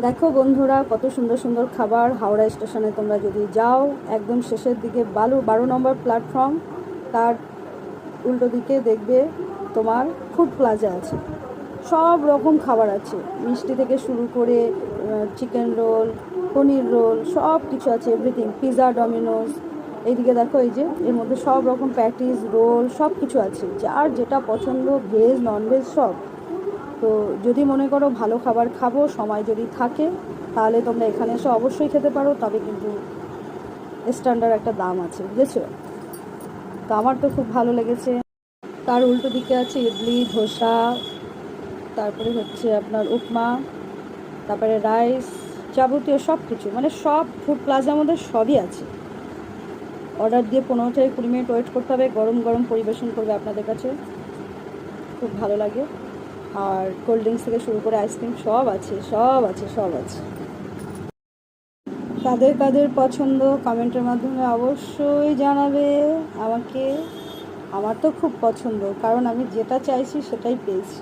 দেখো বন্ধুরা, কত সুন্দর সুন্দর খাবার। হাওড়া স্টেশনে তোমরা যদি যাও, একদম শেষের দিকে 12 নম্বর প্ল্যাটফর্ম, তার উল্টো দিকে দেখবে তোমার ফুড প্লাজা আছে। সব রকম খাবার আছে, মিষ্টি থেকে শুরু করে চিকেন রোল, পনির রোল, সব কিছু আছে, এভরিথিং। Pizza, Domino's. এইদিকে দেখো, এই যে এর মধ্যে সব রকম প্যাটিস, রোল, সব কিছু আছে, যার যেটা পছন্দ, ভেজ ননভেজ সব। তো যদি মনে করো ভালো খাবার খাবো, সময় যদি থাকে, তাহলে তোমরা এখানে এসে অবশ্যই খেতে পারো, তবে কিন্তু স্ট্যান্ডার্ড একটা দাম আছে, বুঝেছো? তো আমার তো খুব ভালো লেগেছে। তার উল্টো দিকে আছে ইডলি, ধোসা, তারপরে হচ্ছে আপনার উপমা, তারপরে রাইস, যাবতীয় সব কিছু, মানে সব ফুড প্লাজার মধ্যে সবই আছে। অর্ডার দিয়ে 15 থেকে 20 মিনিট ওয়েট করতে হবে, গরম গরম পরিবেশন করবে আপনাদের কাছে, খুব ভালো লাগে। আর কোল্ড ড্রিঙ্কস থেকে শুরু করে আইসক্রিম সব আছে, সব আছে, সব আছে। কাদের কাদের পছন্দ কমেন্টের মাধ্যমে অবশ্যই জানাবে আমাকে। আমার তো খুব পছন্দ, কারণ আমি যেটা চাইছি সেটাই পেয়েছি।